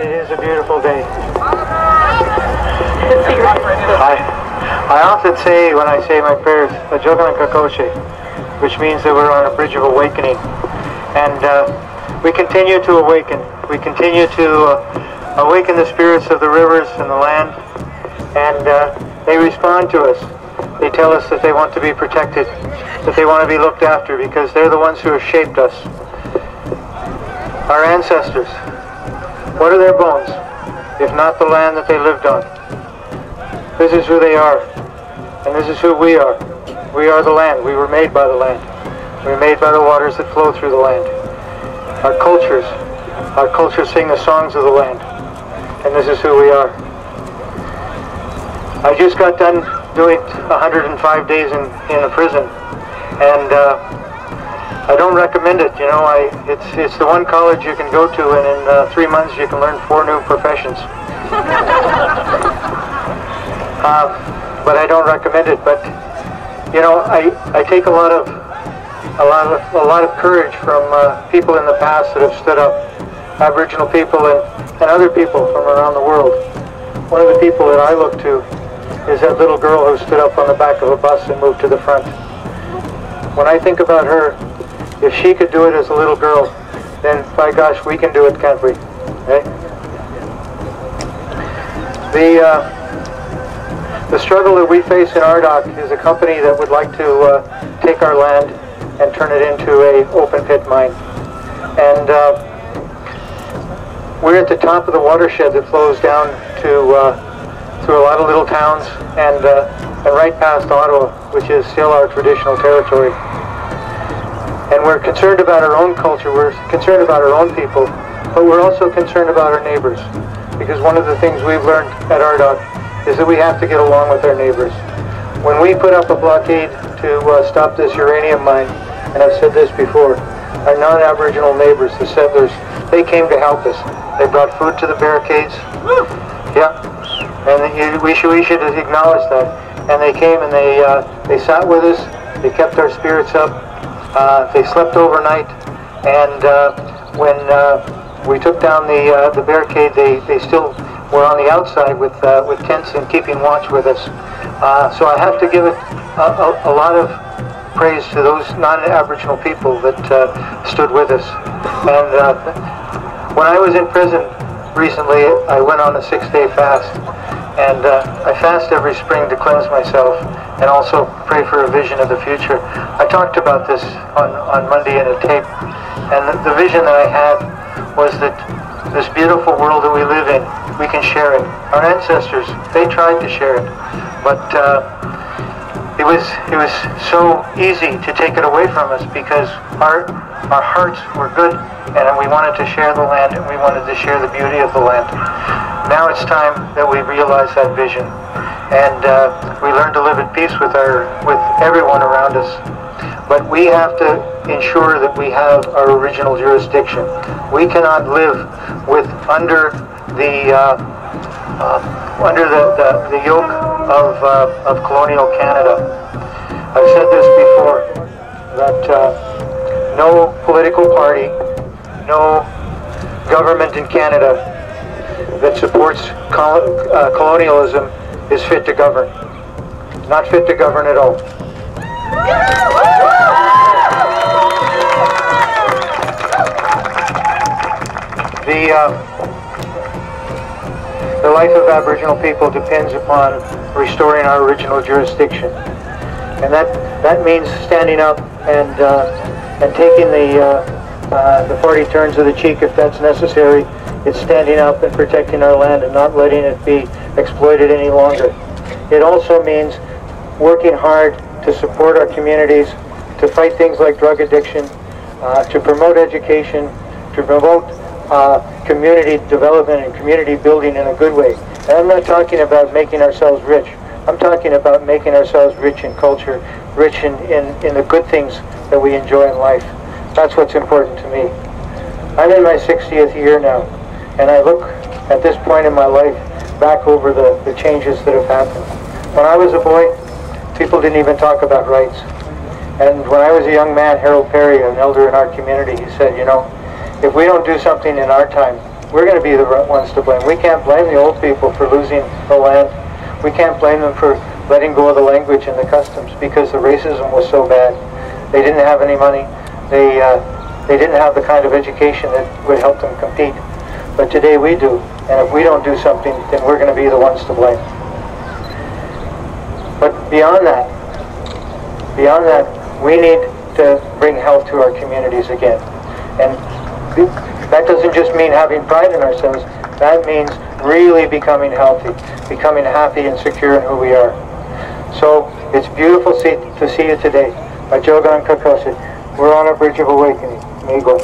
It is a beautiful day. I often say, when I say my prayers, Ajogan Kakoshe, which means that we're on a bridge of awakening. And we continue to awaken. We continue to awaken the spirits of the rivers and the land. And they respond to us. They tell us that they want to be protected, that they want to be looked after, because they're the ones who have shaped us. Our ancestors, what are their bones, if not the land that they lived on? This is who they are, and this is who we are. We are the land. We were made by the land. We were made by the waters that flow through the land. Our cultures sing the songs of the land, and this is who we are. I just got done doing 105 days in a prison, and I don't recommend it. You know, it's the one college you can go to, and in 3 months you can learn 4 new professions. But I don't recommend it. But you know, I take a lot of courage from people in the past that have stood up, Aboriginal people and other people from around the world. One of the people that I look to is that little girl who stood up on the back of a bus and moved to the front. When I think about her, if she could do it as a little girl, then by gosh, we can do it, can't we? Okay? The struggle that we face in Ardoch is a company that would like to take our land and turn it into an open pit mine. And we're at the top of the watershed that flows down to through a lot of little towns and right past Ottawa, which is still our traditional territory. And we're concerned about our own culture, we're concerned about our own people, but we're also concerned about our neighbors. Because one of the things we've learned at Ardoch is that we have to get along with our neighbors. When we put up a blockade to stop this uranium mine, and I've said this before, our non-Aboriginal neighbors, the settlers, they came to help us. They brought food to the barricades. Yeah, and we should acknowledge that. And they came and they sat with us. They kept our spirits up. They slept overnight. And when we took down the barricade, they still were on the outside with tents and keeping watch with us. So I have to give it a lot of praise to those non-Aboriginal people that stood with us. And when I was in prison recently, I went on a 6-day fast. And I fast every spring to cleanse myself and also pray for a vision of the future. I talked about this on Monday in a tape. And the vision that I had was that this beautiful world that we live in, we can share it. Our ancestors, they tried to share it. But it was so easy to take it away from us because our hearts were good and we wanted to share the land and we wanted to share the beauty of the land. Now it's time that we realize that vision and we learn to live at peace with everyone around us. But we have to ensure that we have our original jurisdiction. We cannot live under the yoke of colonial Canada. I've said this before, that no political party, no government in Canada that supports colonialism is fit to govern. Not fit to govern at all. The life of Aboriginal people depends upon restoring our original jurisdiction, and that means standing up and taking the 40 turns of the cheek if that's necessary. It's standing up and protecting our land and not letting it be exploited any longer. It also means working hard to support our communities, to fight things like drug addiction, to promote education, to promote community development and community building in a good way. And I'm not talking about making ourselves rich. I'm talking about making ourselves rich in culture, rich in the good things that we enjoy in life. That's what's important to me. I'm in my 60th year now, and I look at this point in my life back over the changes that have happened. When I was a boy, people didn't even talk about rights. And when I was a young man, Harold Perry, an elder in our community, he said, you know, if we don't do something in our time, we're going to be the ones to blame. We can't blame the old people for losing the land. We can't blame them for letting go of the language and the customs because the racism was so bad. They didn't have any money. They didn't have the kind of education that would help them compete. But today we do. And if we don't do something, then we're going to be the ones to blame. But beyond that, we need to bring health to our communities again. And that doesn't just mean having pride in ourselves. That means really becoming healthy, becoming happy and secure in who we are. So it's beautiful to see you today. We're on a bridge of awakening. May God.